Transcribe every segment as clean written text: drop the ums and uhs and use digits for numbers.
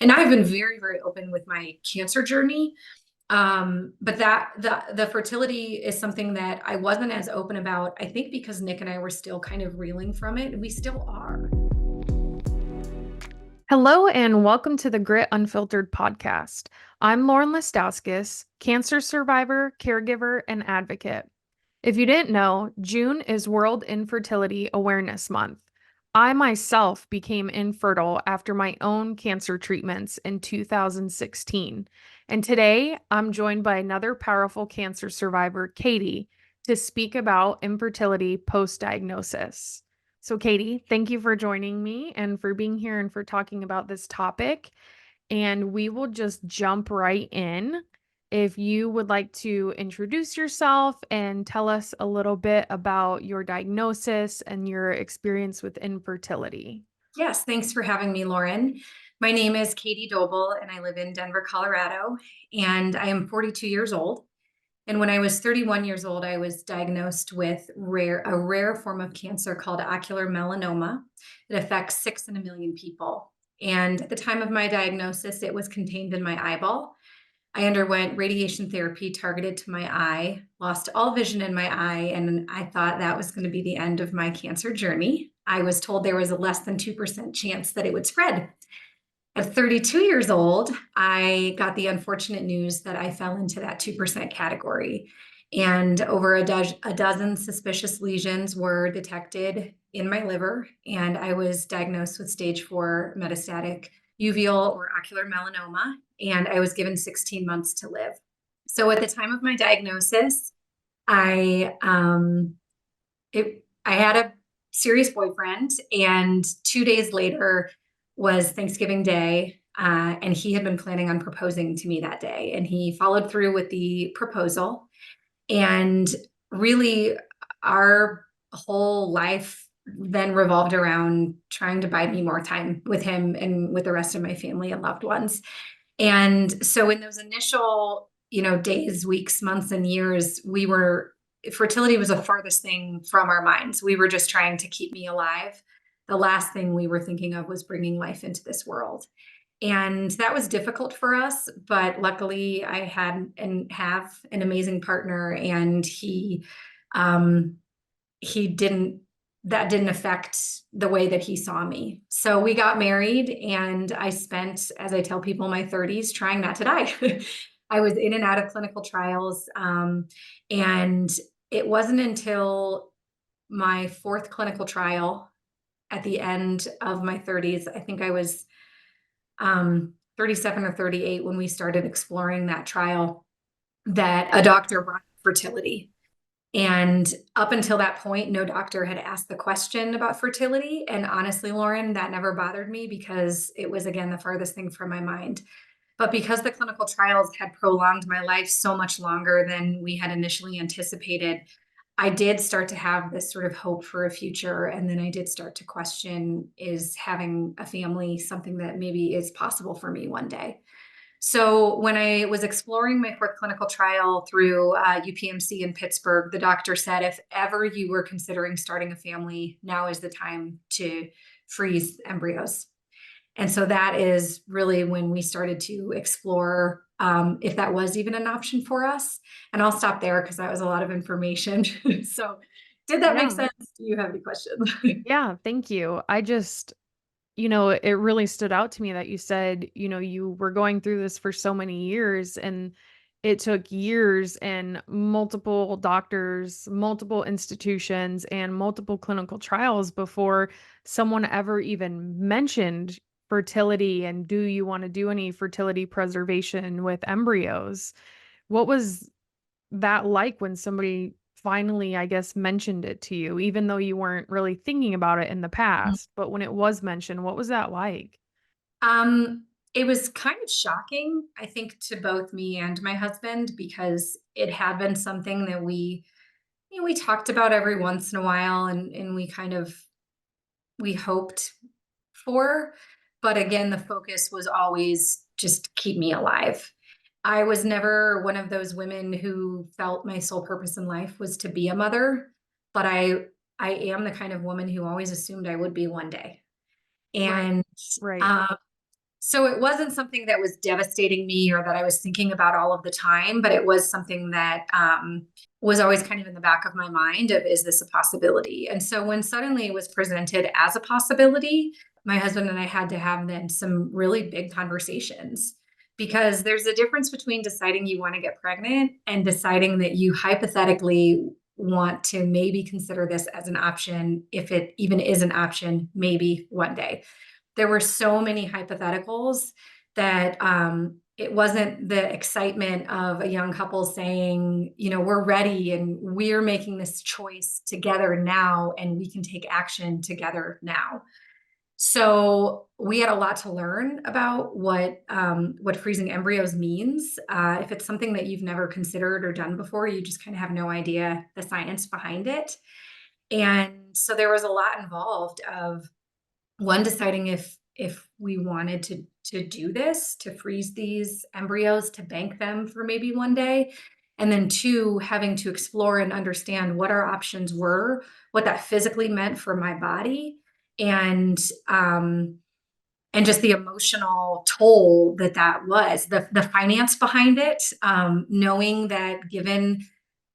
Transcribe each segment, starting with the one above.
And I've been very, very open with my cancer journey. But the fertility is something that I wasn't as open about, I think because Nick and I were still kind of reeling from it, and we still are. Hello and welcome to the Grit Unfiltered podcast. I'm Lauren Listowskis, cancer survivor, caregiver, and advocate. If you didn't know, June is World Infertility Awareness Month. I myself became infertile after my own cancer treatments in 2016. And today I'm joined by another powerful cancer survivor, Katie, to speak about infertility post-diagnosis. So, Katie, thank you for joining me and for being here and for talking about this topic. And we will just jump right in. If you would like to introduce yourself and tell us a little bit about your diagnosis and your experience with infertility. Yes, thanks for having me, Lauren. My name is Katie Doble, and I live in Denver, Colorado, and I am 42 years old. And when I was 31 years old, I was diagnosed with a rare form of cancer called ocular melanoma. It affects 6 in a million people. And at the time of my diagnosis, it was contained in my eyeball. I underwent radiation therapy targeted to my eye, lost all vision in my eye, and I thought that was going to be the end of my cancer journey. I was told there was a less than 2% chance that it would spread. At 32 years old, I got the unfortunate news that I fell into that 2% category. And over a dozen suspicious lesions were detected in my liver, and I was diagnosed with stage 4 metastatic uveal or ocular melanoma, and I was given 16 months to live. So at the time of my diagnosis, I I had a serious boyfriend, and 2 days later was Thanksgiving Day, and he had been planning on proposing to me that day, and he followed through with the proposal. And really, our whole life then revolved around trying to buy me more time with him and with the rest of my family and loved ones. And so in those initial, days, weeks, months, and years, fertility was the farthest thing from our minds. We were just trying to keep me alive. The last thing we were thinking of was bringing life into this world. And that was difficult for us, but luckily I had and have an amazing partner, and um, he didn't that didn't affect the way that he saw me. So we got married, and I spent, as I tell people, my 30s trying not to die. I was in and out of clinical trials. And it wasn't until my fourth clinical trial at the end of my 30s, I think I was 37 or 38 when we started exploring that trial, that a doctor brought fertility. And up until that point, no doctor had asked the question about fertility. And honestly, Lauren, that never bothered me because it was, again, the farthest thing from my mind. But because the clinical trials had prolonged my life so much longer than we had initially anticipated, I did start to have this sort of hope for a future. And then I did start to question, is having a family something that maybe is possible for me one day? So when I was exploring my fourth clinical trial through UPMC in Pittsburgh, the doctor said, if ever you were considering starting a family, now is the time to freeze embryos. And so that is really when we started to explore if that was even an option for us. And I'll stop there because that was a lot of information. So did that make Yeah. sense? Do you have any questions? Yeah, thank you. It really stood out to me that you said, you were going through this for so many years and it took years and multiple doctors, multiple institutions, and multiple clinical trials before someone ever even mentioned fertility and do you want to do any fertility preservation with embryos? What was that like when somebody finally, I guess, mentioned it to you, even though you weren't really thinking about it in the past? But when it was mentioned, what was that like? Um, it was kind of shocking, I think, to both me and my husband, because it had been something that we talked about every once in a while, and we hoped for. But again, the focus was always just keep me alive. I was never one of those women who felt my sole purpose in life was to be a mother, but I am the kind of woman who always assumed I would be one day. Right. And Right. um, So it wasn't something that was devastating me or that I was thinking about all of the time, but it was something that was always kind of in the back of my mind of, is this a possibility? And so when suddenly it was presented as a possibility, my husband and I had to have then some really big conversations, because there's a difference between deciding you want to get pregnant and deciding that you hypothetically want to maybe consider this as an option, if it even is an option, maybe one day. There were so many hypotheticals that it wasn't the excitement of a young couple saying, we're ready and we're making this choice together now and we can take action together now. So we had a lot to learn about what freezing embryos means. If it's something that you've never considered or done before, you just kind of have no idea the science behind it. And so there was a lot involved of, one, deciding if we wanted to do this, to freeze these embryos, to bank them for maybe one day. And then two, having to explore and understand what our options were, what that physically meant for my body, and and just the emotional toll that was, the finance behind it, knowing that given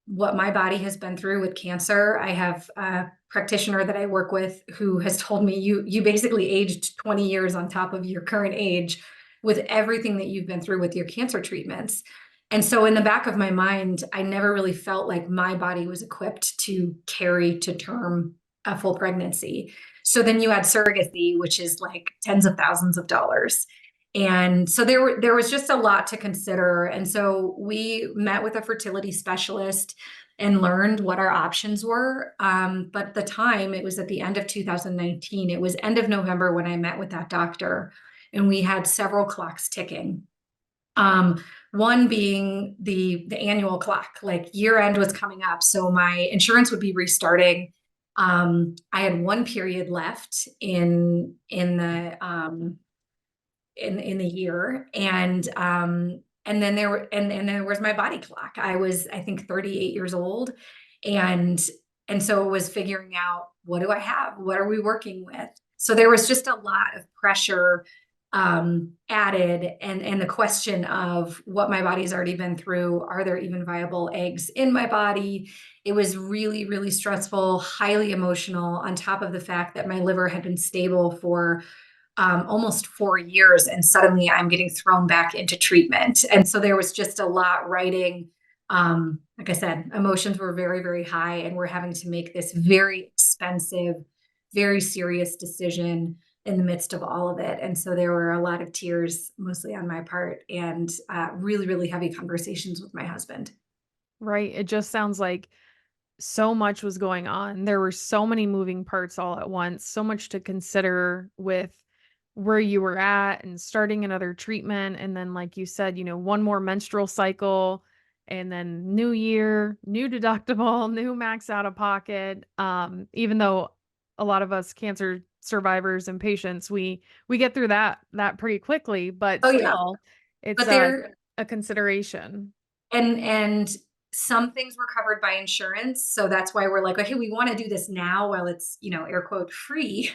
what my body has been through with cancer. I have a practitioner that I work with who has told me, you basically aged 20 years on top of your current age with everything that you've been through with your cancer treatments. And so in the back of my mind, I never really felt like my body was equipped to carry to term a full pregnancy. So then you add surrogacy, which is like tens of thousands of dollars. And so there was just a lot to consider. And so we met with a fertility specialist and learned what our options were. But at the time, it was at the end of 2019. It was end of November when I met with that doctor, and we had several clocks ticking. One being the annual clock, like year end was coming up, so my insurance would be restarting. I had one period left in the year, and then there was my body clock. I was, I think, 38 years old, and so it was figuring out, what do I have, what are we working with? So there was just a lot of pressure added, and the question of what my body's already been through, are there even viable eggs in my body? It was really, really stressful, highly emotional, on top of the fact that my liver had been stable for almost 4 years, and suddenly I'm getting thrown back into treatment. And so there was just a lot riding. Like I said, emotions were very, very high, and we're having to make this very expensive, very serious decision in the midst of all of it. And so there were a lot of tears, mostly on my part, and really, really heavy conversations with my husband. Right. It just sounds like so much was going on. There were so many moving parts all at once, so much to consider with where you were at and starting another treatment. And then, like you said, one more menstrual cycle, and then new year, new deductible, new max out of pocket. Even though a lot of us cancer survivors and patients, we get through that pretty quickly, but Oh yeah, still it's but there a consideration. and some things were covered by insurance, so that's why we're like, okay, we want to do this now while it's, air quote, free.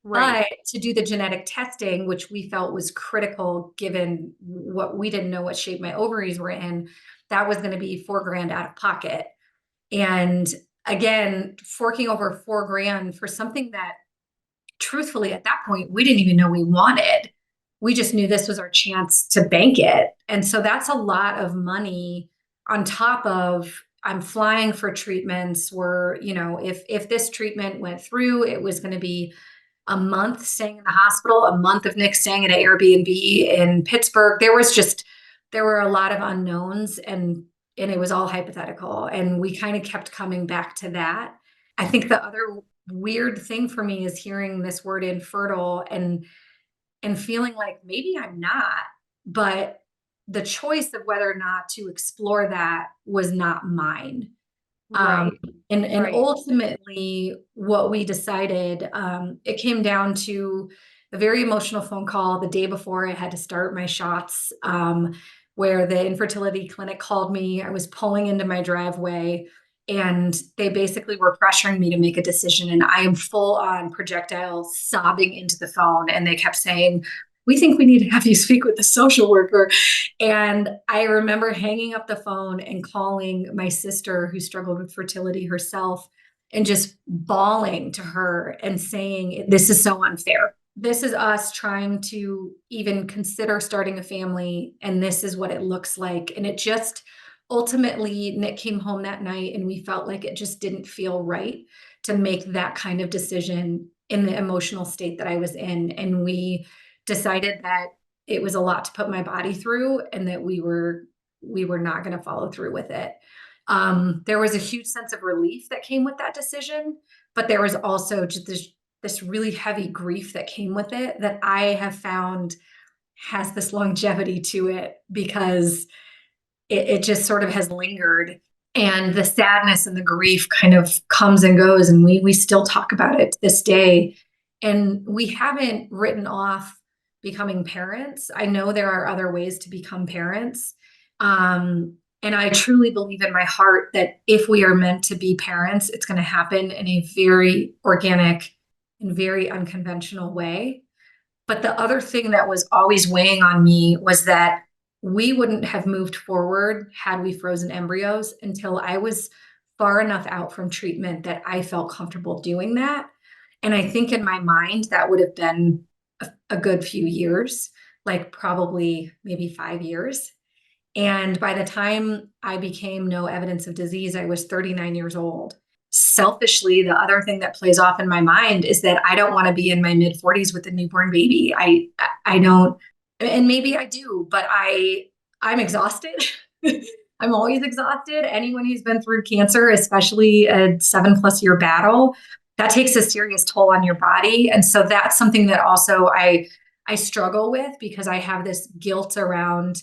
Right. But to do the genetic testing, which we felt was critical given what we didn't know what shape my ovaries were in, that was going to be 4 grand out of pocket. And again, forking over 4 grand for something that, truthfully, at that point, we didn't even know we wanted. We just knew this was our chance to bank it. And so that's a lot of money on top of, I'm flying for treatments where, if this treatment went through, it was going to be a month staying in the hospital, a month of Nick staying at an Airbnb in Pittsburgh. There were a lot of unknowns, and it was all hypothetical. And we kind of kept coming back to that. I think the other weird thing for me is hearing this word infertile, and feeling like maybe I'm not, but the choice of whether or not to explore that was not mine. Um, Right. and Right. ultimately, what we decided, it came down to a very emotional phone call the day before I had to start my shots, where the infertility clinic called me. I was pulling into my driveway, and they basically were pressuring me to make a decision. And I am full on projectile sobbing into the phone. And they kept saying, we think we need to have you speak with the social worker. And I remember hanging up the phone and calling my sister who struggled with fertility herself and just bawling to her and saying, this is so unfair. This is us trying to even consider starting a family, and this is what it looks like. And it just ultimately, Nick came home that night, and we felt like it just didn't feel right to make that kind of decision in the emotional state that I was in. And we decided that it was a lot to put my body through and that we were not going to follow through with it. There was a huge sense of relief that came with that decision, but there was also just this really heavy grief that came with it that I have found has this longevity to it because it just sort of has lingered, and the sadness and the grief kind of comes and goes, and we still talk about it to this day. And we haven't written off becoming parents. I know there are other ways to become parents. And I truly believe in my heart that if we are meant to be parents, it's going to happen in a very organic and very unconventional way. But the other thing that was always weighing on me was that we wouldn't have moved forward had we frozen embryos until I was far enough out from treatment that I felt comfortable doing that. And I think in my mind, that would have been a good few years, like probably maybe 5 years. And by the time I became no evidence of disease, I was 39 years old. Selfishly, the other thing that plays off in my mind is that I don't want to be in my mid 40s with a newborn baby. I don't, and maybe I do, but I'm exhausted. I'm always exhausted. Anyone who's been through cancer, especially a 7+ year battle, that takes a serious toll on your body. And so that's something that also I struggle with because I have this guilt around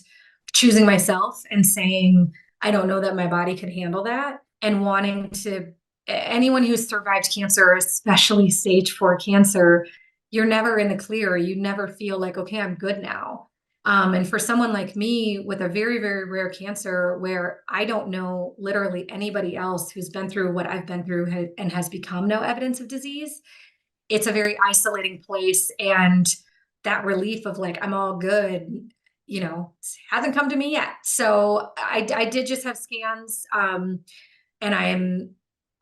choosing myself and saying, I don't know that my body could handle that, and wanting to, anyone who's survived cancer, especially stage 4 cancer, you're never in the clear. You never feel like, okay, I'm good now. And for someone like me with a very, very rare cancer where I don't know literally anybody else who's been through what I've been through and has become no evidence of disease, it's a very isolating place. And that relief of like, I'm all good, hasn't come to me yet. So I did just have scans. And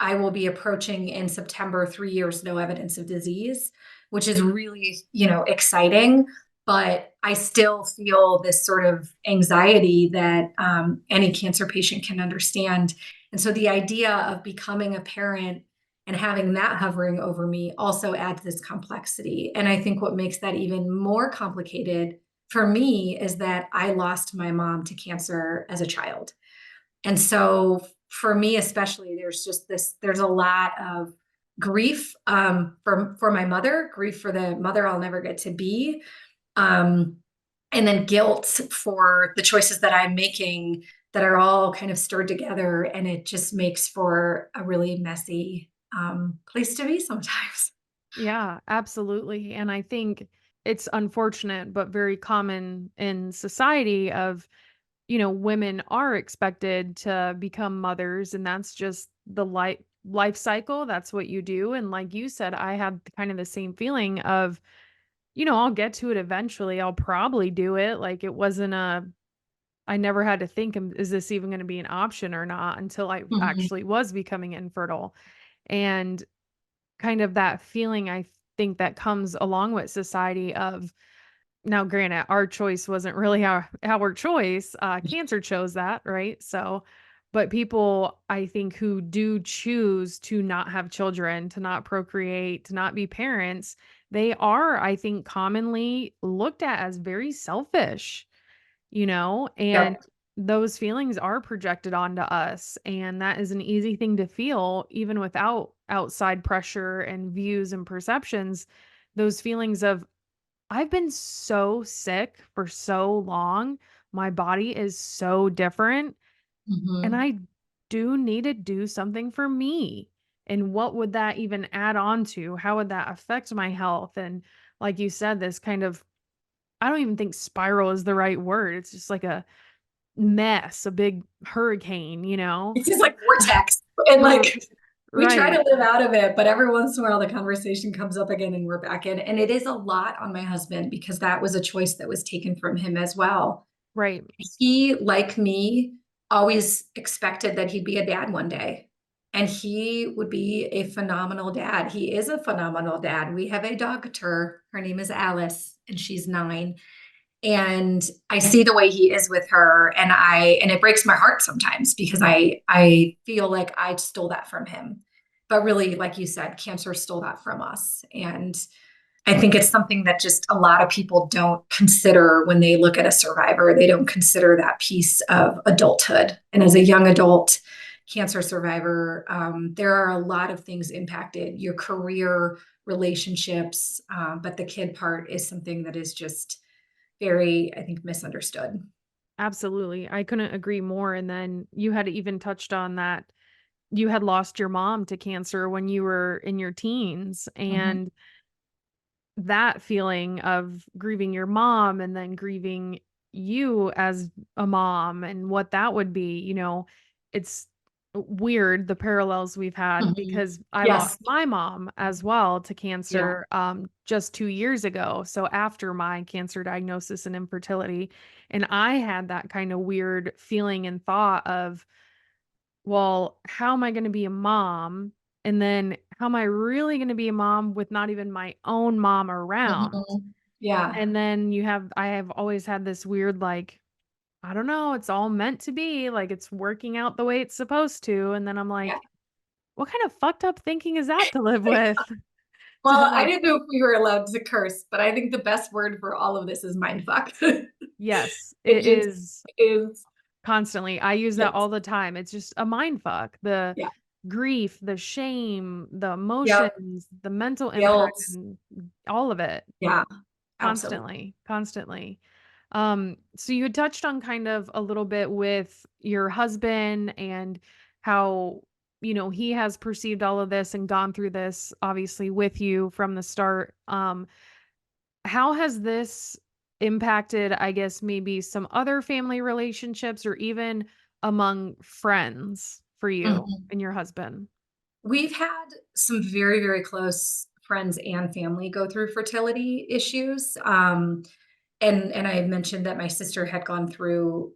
I will be approaching in September 3 years, no evidence of disease, which is really, exciting. But I still feel this sort of anxiety that any cancer patient can understand. And so the idea of becoming a parent and having that hovering over me also adds this complexity. And I think what makes that even more complicated for me is that I lost my mom to cancer as a child. And so for me, especially, there's a lot of grief for my mother, grief for the mother I'll never get to be, um, and then guilt for the choices that I'm making that are all kind of stirred together. And it just makes for a really messy place to be sometimes. Yeah, absolutely. And I think it's unfortunate, but very common in society of, women are expected to become mothers, and that's just the life cycle. That's what you do. And like you said, I had kind of the same feeling of, I'll get to it eventually. I'll probably do it. Like it wasn't I never had to think, is this even going to be an option or not until I Mhm. actually was becoming infertile. And kind of that feeling I think that comes along with society of, now granted, our choice wasn't really our choice. Cancer chose that, right? So, but people I think who do choose to not have children, to not procreate, to not be parents, they are, I think, commonly looked at as very selfish, and Yep. those feelings are projected onto us. And that is an easy thing to feel, even without outside pressure and views and perceptions. Those feelings of, I've been so sick for so long. My body is so different. And Mhm. I do need to do something for me. And what would that even add on to? How would that affect my health? And like you said, this kind of, I don't even think spiral is the right word. It's just like a mess, a big hurricane, It's just like vortex and R- like, we try Right. to live out of it, but every once in a while the conversation comes up again and we're back in. And it is a lot on my husband because that was a choice that was taken from him as well. Right. He, like me, always expected that he'd be a dad one day. And he would be a phenomenal dad. He is a phenomenal dad. We have a daughter. Her name is Alice, and she's 9. And I see the way he is with her, and it breaks my heart sometimes because I feel like I stole that from him. But really, like you said, cancer stole that from us. And I think it's something that just a lot of people don't consider when they look at a survivor. They don't consider that piece of adulthood. And as a young adult cancer survivor, there are a lot of things impacted, your career, relationships, but the kid part is something that is just very, I think, misunderstood. Absolutely. I couldn't agree more. And then you had even touched on that you had lost your mom to cancer when you were in your teens. Mhm. And that feeling of grieving your mom and then grieving you as a mom and what that would be, it's weird the parallels we've had Mhm. because I lost Yes. my mom as well to Yeah. cancer just 2 years ago. So after my cancer diagnosis and infertility, and I had that kind of weird feeling and thought of, well, how am I going to be a mom? And then how am I really going to be a mom with not even my own mom around? Mhm. Yeah. And then I have always had this weird, like, I don't know, it's all meant to be, like it's working out the way it's supposed to. And then I'm Yeah. like, what kind of fucked up thinking is that to live with? Well, I So, didn't know if we were allowed to curse, but I think the best word for all of this is mindfuck. yes, It it just is is. constantly. I use that Yes. all the time. It's just a mind fuck. The Yeah. grief, the shame, the Yep. emotions, the mental impact, Guilt. and all of it. Yeah. Absolutely. Constantly, constantly. So you had touched on kind of a little bit with your husband and how, he has perceived all of this and gone through this obviously with you from the start. How has this impacted, I guess, maybe some other family relationships or even among friends for you Mhm. and your husband? We've had some very, very close friends and family go through fertility issues. And I had mentioned that my sister had gone through,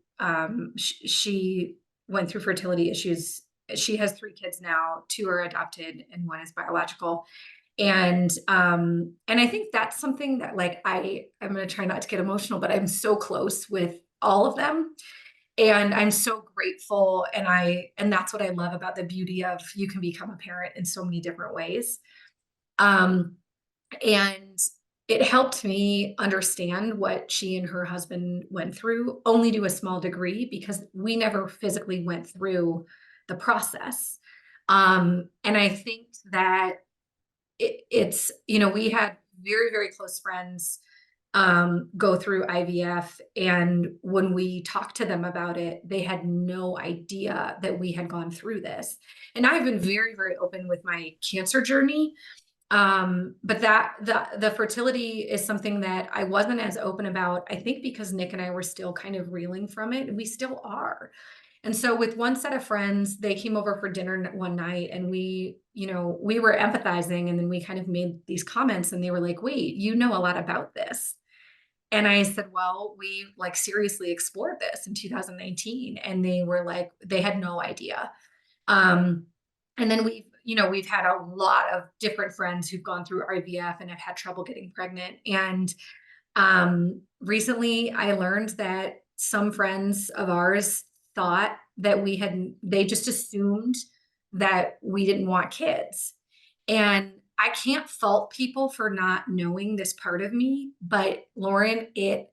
she went through fertility issues. She has 3 kids now, 2 are adopted and 1 is biological. And I think that's something that like I'm going to try not to get emotional, but I'm so close with all of them. And I'm so grateful, and that's what I love about the beauty of you can become a parent in so many different ways. Um, and it helped me understand what she and her husband went through, only to a small degree, because we never physically went through the process. And I think that we had very, very close friends go through IVF. And when we talked to them about it, they had no idea that we had gone through this. And I've been very, very open with my cancer journey. But the fertility is something that I wasn't as open about, I think because Nick and I were still kind of reeling from it, and we still are. And so with one set of friends, they came over for dinner one night, and we were empathizing, and then we kind of made these comments, and they were like, "Wait, you know a lot about this." And I said, "Well, we like seriously explored this in 2019." And they were like, they had no idea. Um, and then we've had a lot of different friends who've gone through IVF and have had trouble getting pregnant. And recently I learned that some friends of ours thought that they just assumed that we didn't want kids. And I can't fault people for not knowing this part of me, but Lauren, it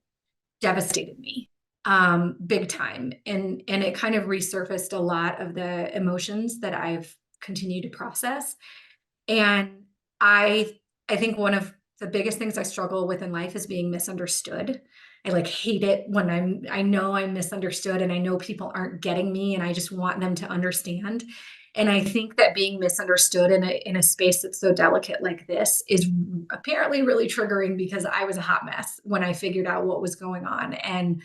devastated me big time. And it kind of resurfaced a lot of the emotions that I've continued to process. And I think one of the biggest things I struggle with in life is being misunderstood. I like hate it when I know I'm misunderstood and I know people aren't getting me and I just want them to understand. And I think that being misunderstood in a space that's so delicate like this is apparently really triggering because I was a hot mess when I figured out what was going on. And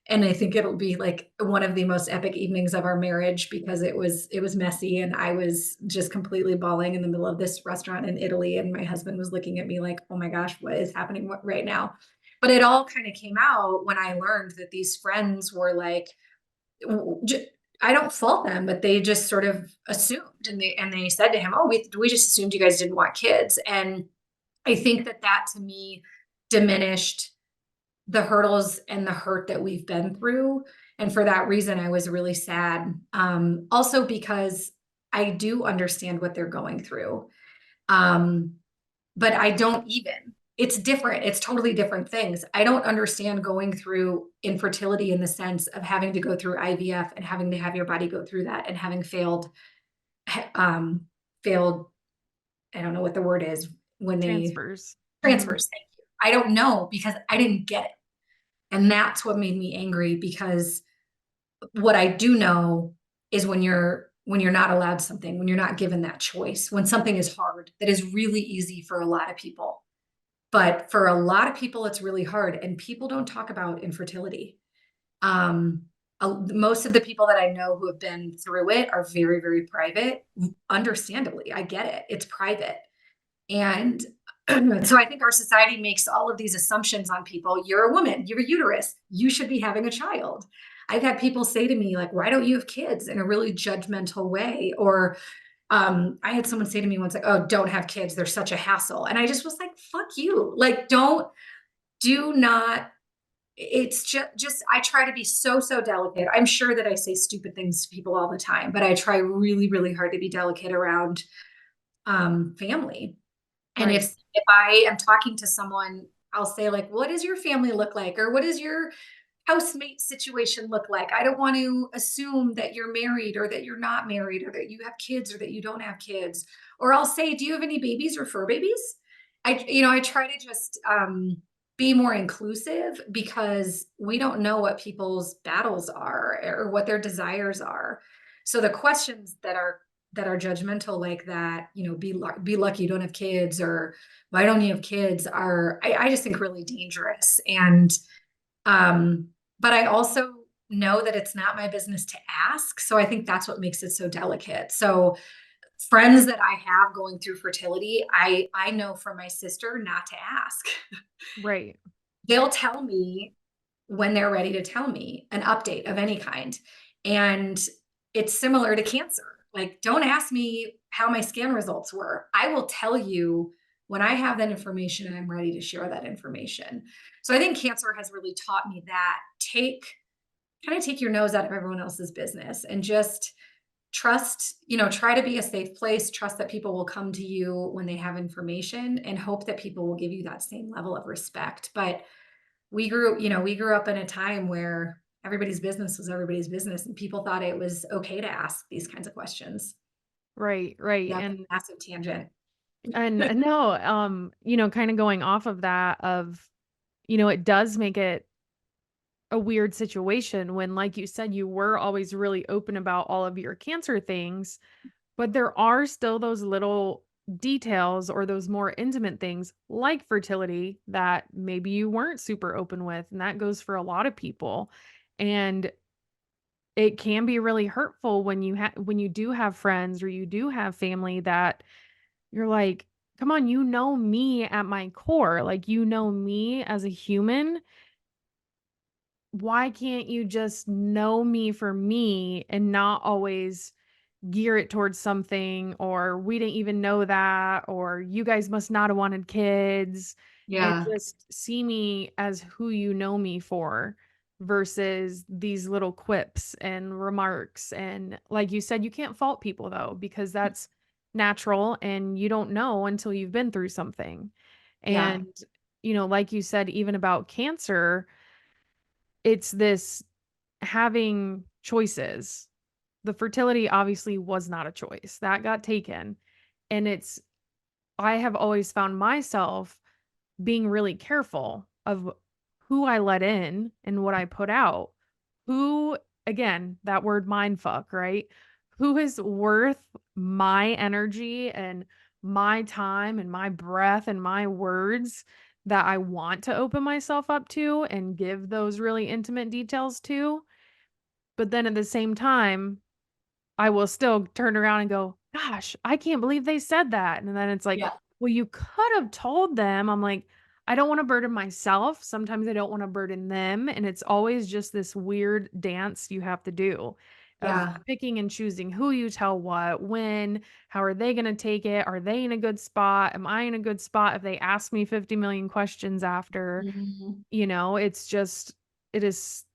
And I think it'll be like one of the most epic evenings of our marriage because it was messy and I was just completely bawling in the middle of this restaurant in Italy and my husband was looking at me like, "Oh my gosh, what is happening right now?" But it all kind of came out when I learned that these friends were like I don't fault them, but they just sort of assumed and they said to him, "Oh, we just assumed you guys didn't want kids." And I think that that to me diminished the hurdles and the hurt that we've been through. And for that reason, I was really sad. Also because I do understand what they're going through. Um, but I don't even. It's different. It's totally different things. I don't understand going through infertility in the sense of having to go through IVF and having to have your body go through that and having failed, I don't know what the word is when they Transfers. Mhm. transfers. Thank you. I don't know because I didn't get it. And that's what made me angry because what I do know is when you're not allowed something, when you're not given that choice, when something is hard, that is really easy for a lot of people. But for a lot of people, it's really hard, and people don't talk about infertility. Um, most of the people that I know who have been through it are very, very private. Understandably, I get it. It's private. And so I think our society makes all of these assumptions on people. You're a woman, you're a uterus, you should be having a child. I've had people say to me, like, why don't you have kids in a really judgmental way? Or I had someone say to me once, like, oh, don't have kids. They're such a hassle. And I just was like, fuck you. Like, do not. It's just, I try to be so, so delicate. I'm sure that I say stupid things to people all the time, but I try really, really hard to be delicate around family. And Right. if I am talking to someone, I'll say like, what does your family look like? Or what does your housemate situation look like? I don't want to assume that you're married or that you're not married or that you have kids or that you don't have kids. Or I'll say, do you have any babies or fur babies? I try to just be more inclusive because we don't know what people's battles are or what their desires are. So the questions that are judgmental like that, be lucky you don't have kids or why don't you have kids are I just think really dangerous. And but I also know that it's not my business to ask. So I think that's what makes it so delicate. So friends that I have going through fertility, I know from my sister not to ask. Right. They'll tell me when they're ready to tell me an update of any kind. And it's similar to cancer. Like, don't ask me how my scan results were. I will tell you when I have that information and I'm ready to share that information. So I think cancer has really taught me that take your nose out of everyone else's business and just trust, try to be a safe place, trust that people will come to you when they have information and hope that people will give you that same level of respect. But we grew up in a time where everybody's business was everybody's business and people thought it was okay to ask these kinds of questions. Right. Right. That's a massive tangent. And no, kind of going off of that it does make it a weird situation when, like you said, you were always really open about all of your cancer things, but there are still those little details or those more intimate things like fertility that maybe you weren't super open with. And that goes for a lot of people. And it can be really hurtful when when you do have friends or you do have family that you're like, come on, you know me at my core. Like, you know me as a human. Why can't you just know me for me and not always gear it towards something, or we didn't even know that, or you guys must not have wanted kids, and Yeah. just see me as who you know me for versus these little quips and remarks. And like you said, you can't fault people though, because that's natural and you don't know until you've been through something. Yeah. And, like you said, even about cancer, it's this having choices. The fertility obviously was not a choice. That got taken. And I have always found myself being really careful of who I let in and what I put out. Who, again, that word mind fuck, right? Who is worth my energy and my time and my breath and my words that I want to open myself up to and give those really intimate details to. But then at the same time, I will still turn around and go, "Gosh, I can't believe they said that." And then it's like, Yeah. "Well, you could have told them." I'm like, I don't wanna burden myself. Sometimes I don't wanna burden them, and it's always just this weird dance you have to do of Yeah. picking and choosing who you tell what, when, how are they gonna take it? Are they in a good spot? Am I in a good spot if they ask me 50 million questions after? Mhm. It's just it is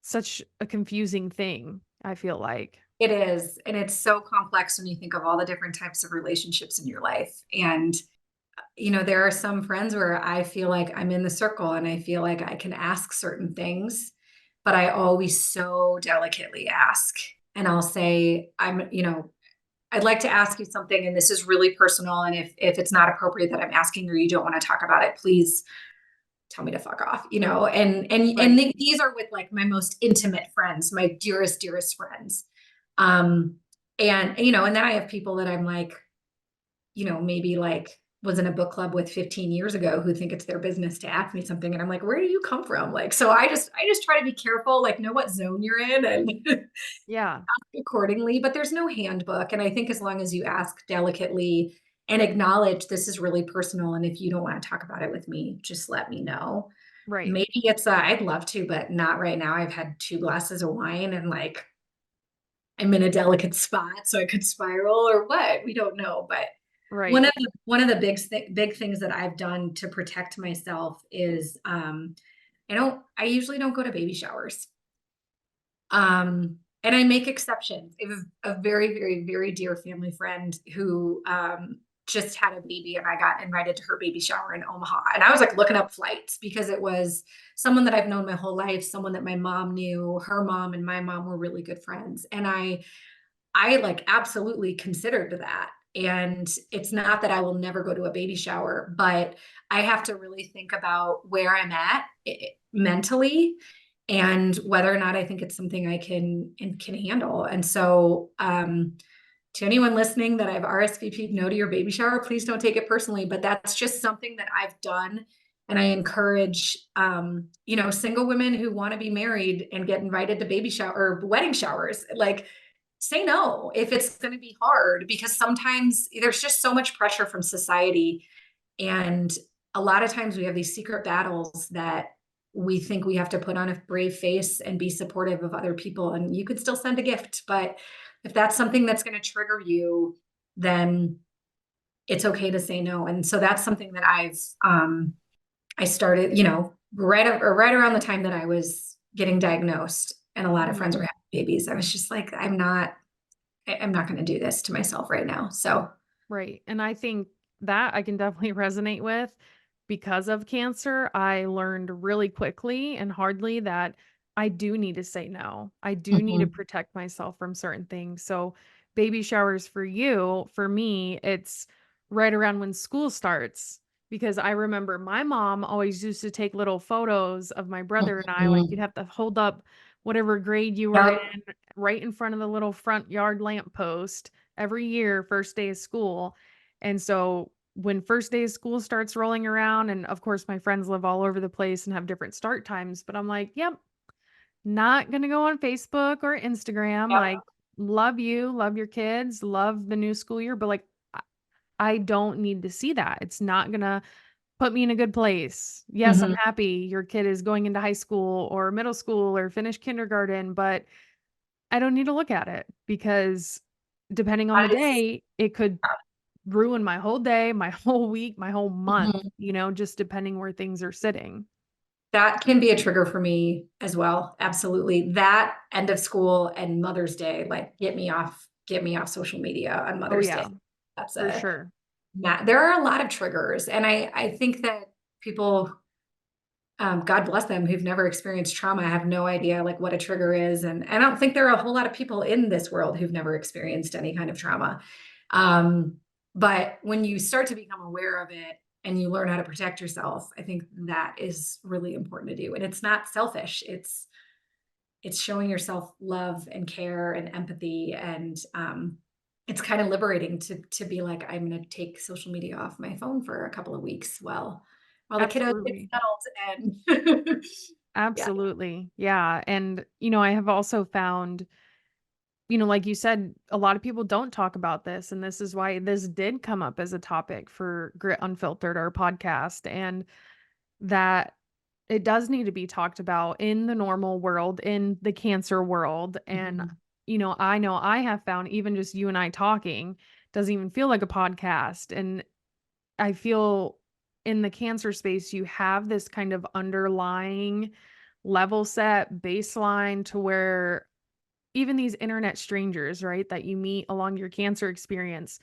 such a confusing thing, I feel like. It is, and it's so complex when you think of all the different types of relationships in your life. And, there are some friends where I feel like I'm in the circle and I feel like I can ask certain things, but I always so delicately ask. And I'll say, I'd like to ask you something, and this is really personal. And if it's not appropriate that I'm asking or you don't want to talk about it, please tell me to fuck off, and Right. these are with like my most intimate friends, my dearest friends. Um, and then I have people that I'm like, maybe like was in a book club with 15 years ago who think it's their business to ask me something. And I'm like, where do you come from? Like, so I just try to be careful, like know what zone you're in and Yeah. accordingly, but there's no handbook. And I think as long as you ask delicately and acknowledge this is really personal. And if you don't want to talk about it with me, just let me know. Right. Maybe I'd love to, but not right now. I've had 2 glasses of wine and like I'm in a delicate spot, so I could spiral or what. We don't know. But one Right. of the big things that I've done to protect myself is I usually don't go to baby showers. And I make exceptions. I have a very, very, very dear family friend who just had a baby, and I got invited to her baby shower in Omaha. And I was like looking up flights because it was someone that I've known my whole life, someone that my mom knew, her mom and my mom were really good friends. And I like absolutely considered that. And it's not that I will never go to a baby shower, but I have to really think about where I'm at mentally and whether or not I think it's something I can handle. And so, to anyone listening that I've RSVP'd no to your baby shower, please don't take it personally, but that's just something that I've done. And I encourage, single women who want to be married and get invited to baby shower or wedding showers, like say no if it's going to be hard, because sometimes there's just so much pressure from society. And a lot of times we have these secret battles that we think we have to put on a brave face and be supportive of other people. And you could still send a gift, but if that's something that's going to trigger you, then it's okay to say no. And so that's something that I started, right around the time that I was getting diagnosed and a lot of friends Mhm. were having babies. I was just like, I'm not going to do this to myself right now. So, Right. And I think that I can definitely resonate with because of cancer. I learned really quickly and hardly that I do need to say no. I do need to mhm. protect myself from certain things. So, baby showers for you, for me, it's right around when school starts because I remember my mom always used to take little photos of my brother and I. Like, you'd Mhm. have to hold up whatever grade you were in Yep. right in front of the little front yard lamppost every year, first day of school. And so when first day of school starts rolling around, and of course, my friends live all over the place and have different start times, but I'm like, yep, not going to go on Facebook or Instagram. Yep. Like, love you, love your kids, love the new school year, but like, I don't need to see that. It's not going to put me in a good place. Yes, I'm Mhm. happy your kid is going into high school or middle school or finish kindergarten, but I don't need to look at it because depending on the That is, day, it could ruin my whole day, my whole week, my whole month, mhm. just depending where things are sitting. That can be a trigger for me as well. Absolutely. That end of school and Mother's Day, like get me off social media on Oh, Mother's Day. yeah, That's for a sure. there are a lot of triggers. And I think that people, God bless them, who've never experienced trauma have no idea like what a trigger is. And I don't think there are a whole lot of people in this world who've never experienced any kind of trauma. Um, but when you start to become aware of it and you learn how to protect yourself, I think that is really important to do. And it's not selfish. It's showing yourself love and care and empathy. And it's kind of liberating to be like, I'm going to take social media off my phone for a couple of weeks. Well, while the kiddos get Absolutely. settled and yeah. Absolutely. Yeah. And, I have also found, like you said, a lot of people don't talk about this. And this is why this did come up as a topic for Grit Unfiltered, our podcast. And that it does need to be talked about in the normal world, in the cancer world. And, Mhm. I know I have found even just you and I talking doesn't even feel like a podcast. And I feel in the cancer space, you have this kind of underlying level set baseline to where even these internet strangers, right, that you meet along your cancer experience,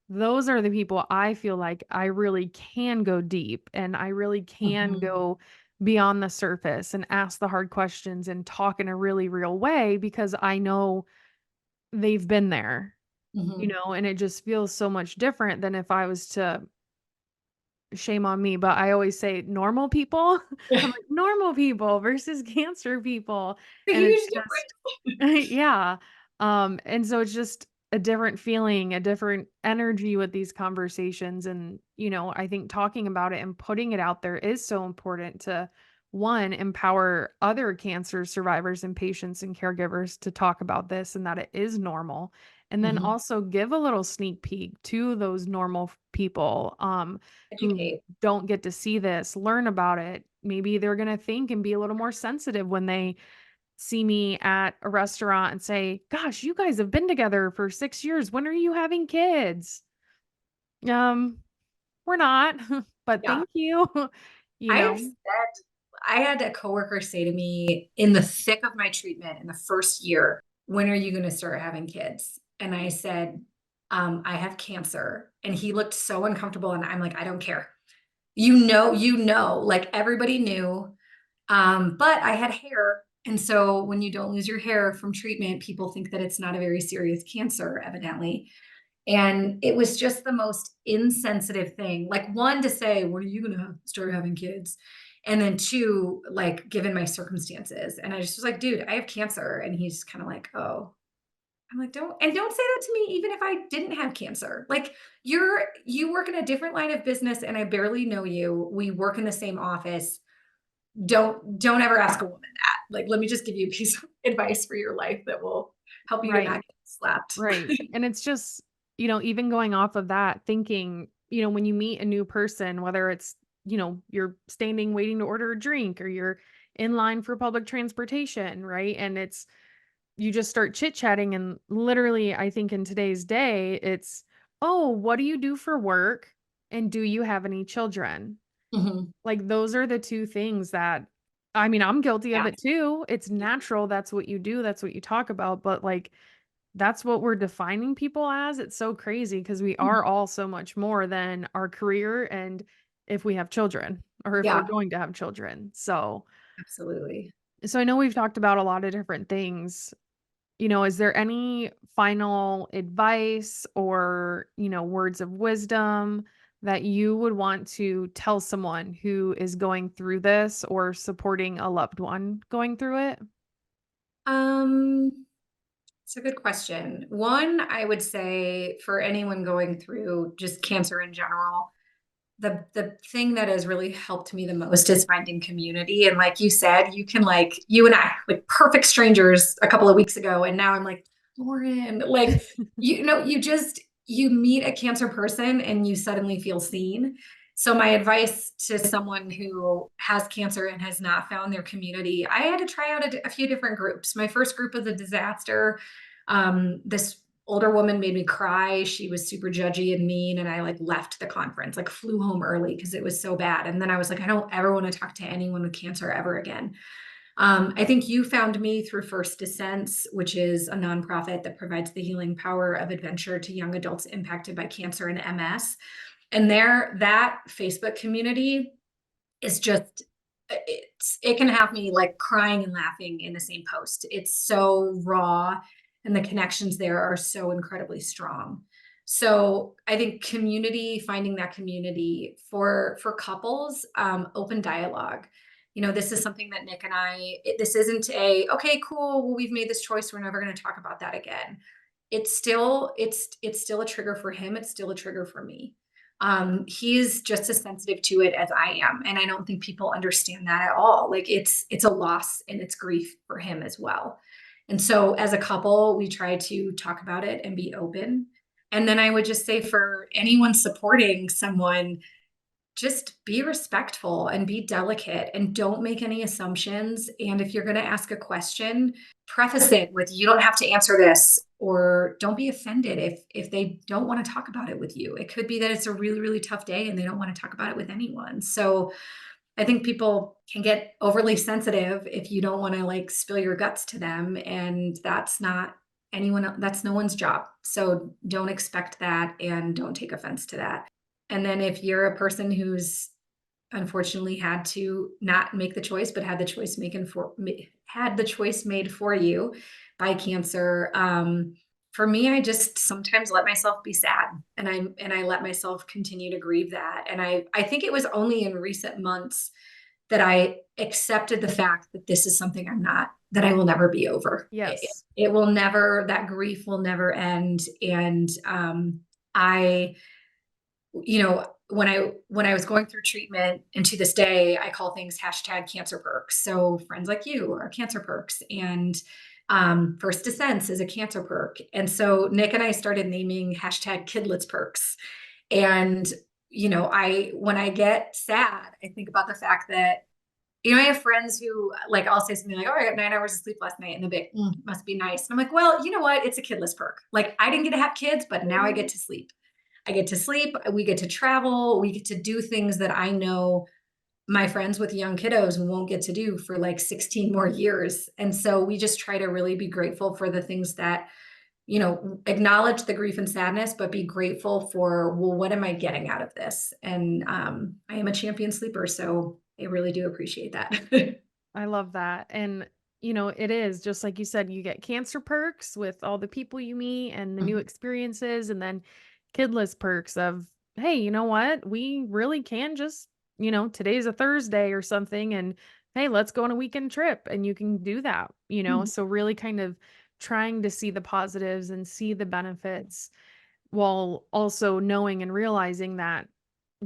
those are the people I feel like I really can go deep and I really can Mhm. go beyond the surface and ask the hard questions and talk in a really real way because I know they've been there, Mhm. and it just feels so much different than if I was to shame on me, but I always say normal people. I'm like, normal people versus cancer people. A And it's huge just, difference. yeah. And so it's just a different feeling, a different energy with these conversations. And, I think talking about it and putting it out there is so important to one, empower other cancer survivors and patients and caregivers to talk about this and that it is normal. And then Mhm. also give a little sneak peek to those normal people. Who Educate. don't get to see this, learn about it. Maybe they're going to think and be a little more sensitive when they see me at a restaurant and say, "Gosh, you guys have been together for 6 years. When are you having kids?" Um, we're not, but Yeah. thank you. You I have know? said I had a coworker say to me in the thick of my treatment in the first year, "When are you gonna start having kids?" And I said, "I have cancer." And he looked so uncomfortable, and I'm like, "I don't care. Like, everybody knew." But I had hair, and so when you don't lose your hair from treatment, people think that it's not a very serious cancer, evidently. And it was just the most insensitive thing. Like, one, to say, "When are you gonna start having kids?" And then two, like, given my circumstances. And I just was like, "Dude, I have cancer." And he's kind of like, "Oh." I'm like, don't say that to me even if I didn't have cancer. Like, you work in a different line of business and I barely know you. We work in the same office. Don't ever ask a woman that. Like, let me just give you a piece of advice for your life that will help you to not Right, get slapped. right. And it's just, even going off of that, thinking, when you meet a new person, whether it's, you're standing waiting to order a drink or you're in line for public transportation, right? And it's you just start chit-chatting and literally, I think in today's day, it's, "Oh, what do you do for work? And do you have any children?" Mhm. Like, those are the 2 things that I mean, I'm guilty of Yeah. it too. It's natural, that's what you do, that's what you talk about, but, like, that's what we're defining people as. It's so crazy because we Mhm. are all so much more than our career and if we have children or if we're Yeah, going to have children. absolutely. So I know we've talked about a lot of different things. Is there any final advice or, words of wisdom that you would want to tell someone who is going through this or supporting a loved one going through it? Um, it's a good question. One, I would say for anyone going through just cancer in general, the thing that has really helped me the most is finding community. And like you said, you and I, like, perfect strangers a couple of weeks ago, and now I'm like, "Lauren," like, you meet a cancer person and you suddenly feel seen. So my advice to someone who has cancer and has not found their community, I had to try out a few different groups. My first group was a disaster. This older woman made me cry. She was super judgy and mean, and I, like, left the conference, like, flew home early because it was so bad. And then I was like, I don't ever want to talk to anyone with cancer ever again. I think you found me through First Descents, which is a nonprofit that provides the healing power of adventure to young adults impacted by cancer and MS. And that Facebook community is just it can have me, like, crying and laughing in the same post. It's so raw, and the connections there are so incredibly strong. So I think finding that community for couples, open dialogue. This is something that Nick and this isn't okay, cool, well, we've made this choice, we're never going to talk about that again. It's still a trigger for him, it's still a trigger for me. He's just as sensitive to it as I am. And I don't think people understand that at all. Like it's a loss and it's grief for him as well. And so as a couple, we try to talk about it and be open. And then I would just say for anyone supporting someone, just be respectful and be delicate and don't make any assumptions. And if you're going to ask a question, preface it with you don't have to answer this, or don't be offended if they don't want to talk about it with you. It could be that it's a really, really tough day and they don't want to talk about it with anyone. So I think people can get overly sensitive if you don't want to like spill your guts to them. And that's not that's no one's job. So don't expect that and don't take offense to that. And then if you're a person who's unfortunately had to not make the choice, but had the choice made for you by cancer, for me, I just sometimes let myself be sad, and I let myself continue to grieve that. And I think it was only in recent months that I accepted the fact that this is something that I will never be over. Yes. It will never, that grief will never end. And I when I was going through treatment, and to this day, I call things hashtag cancer perks. So friends like you are cancer perks, and First Descents is a cancer perk. And so Nick and I started naming hashtag kidlets perks. And when I get sad, I think about the fact that I have friends who like I'll say something like, "Oh, I got 9 hours of sleep last night," and they'll be like, "Must be nice." And I'm like, "Well, you know what? It's a kidless perk. Like I didn't get to have kids, but now I get to sleep." I get to sleep, we get to travel, we get to do things that I know my friends with young kiddos won't get to do for like 16 more years. And so we just try to really be grateful for the things that, acknowledge the grief and sadness, but be grateful for, well, what am I getting out of this? And I am a champion sleeper, so I really do appreciate that. I love that. And, it is just like you said, you get cancer perks with all the people you meet and the new experiences, and then kidless perks of, hey, you know what? We really can just, today's a Thursday or something, and hey, let's go on a weekend trip. And you can do that. Mhm. So, really kind of trying to see the positives and see the benefits while also knowing and realizing that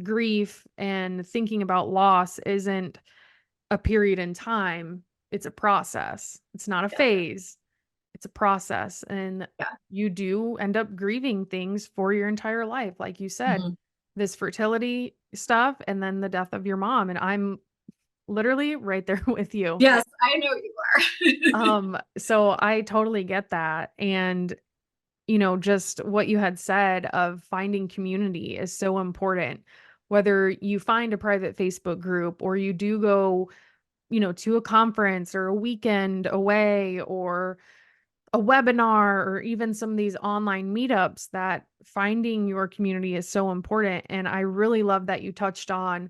grief and thinking about loss isn't a period in time, it's a process. It's not a Yeah. phase, it's a process. And Yeah. you do end up grieving things for your entire life. Like you said, Mhm. this fertility stuff and then the death of your mom. And I'm literally right there with you. Yes, I know you are. So I totally get that. And just what you had said of finding community is so important. Whether you find a private Facebook group or you do go to a conference or a weekend away or a webinar or even some of these online meetups, that finding your community is so important. And I really love that you touched on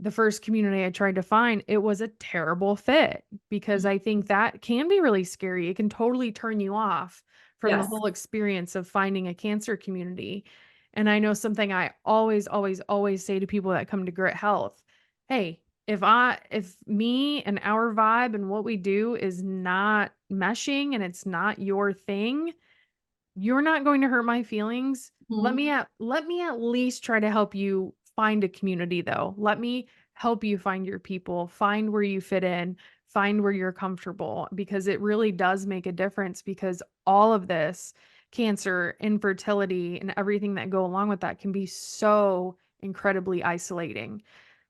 the first community I tried to find. It was a terrible fit because I think that can be really scary. It can totally turn you off from the Yes. whole experience of finding a cancer community. And I know something I always, always, always say to people that come to Grit Health. Hey, if me and our vibe and what we do is not meshing and it's not your thing, you're not going to hurt my feelings. Mhm. Let me at least try to help you find a community though. Let me help you find your people, find where you fit in, find where you're comfortable, because it really does make a difference, because all of this cancer, infertility, and everything that go along with that can be so incredibly isolating,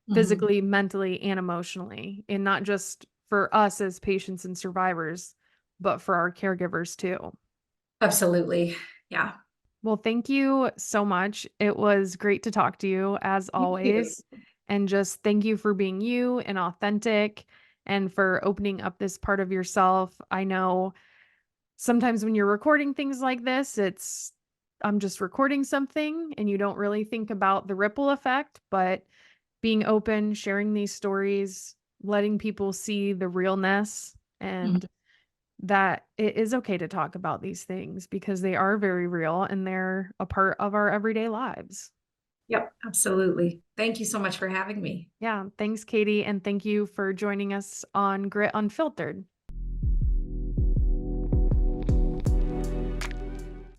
Mhm. physically, mentally, and emotionally, and not just for us as patients and survivors, but for our caregivers too. Absolutely. Yeah. Well, thank you so much. It was great to talk to you as You too. always. And just thank you for being you and authentic and for opening up this part of yourself. I know sometimes when you're recording things like this, I'm just recording something and you don't really think about the ripple effect, but being open, sharing these stories, letting people see the realness, Mhm. and that it is okay to talk about these things because they are very real and they're a part of our everyday lives. Yep, absolutely. Thank you so much for having me. Yeah. Thanks, Katie. And thank you for joining us on Grit Unfiltered.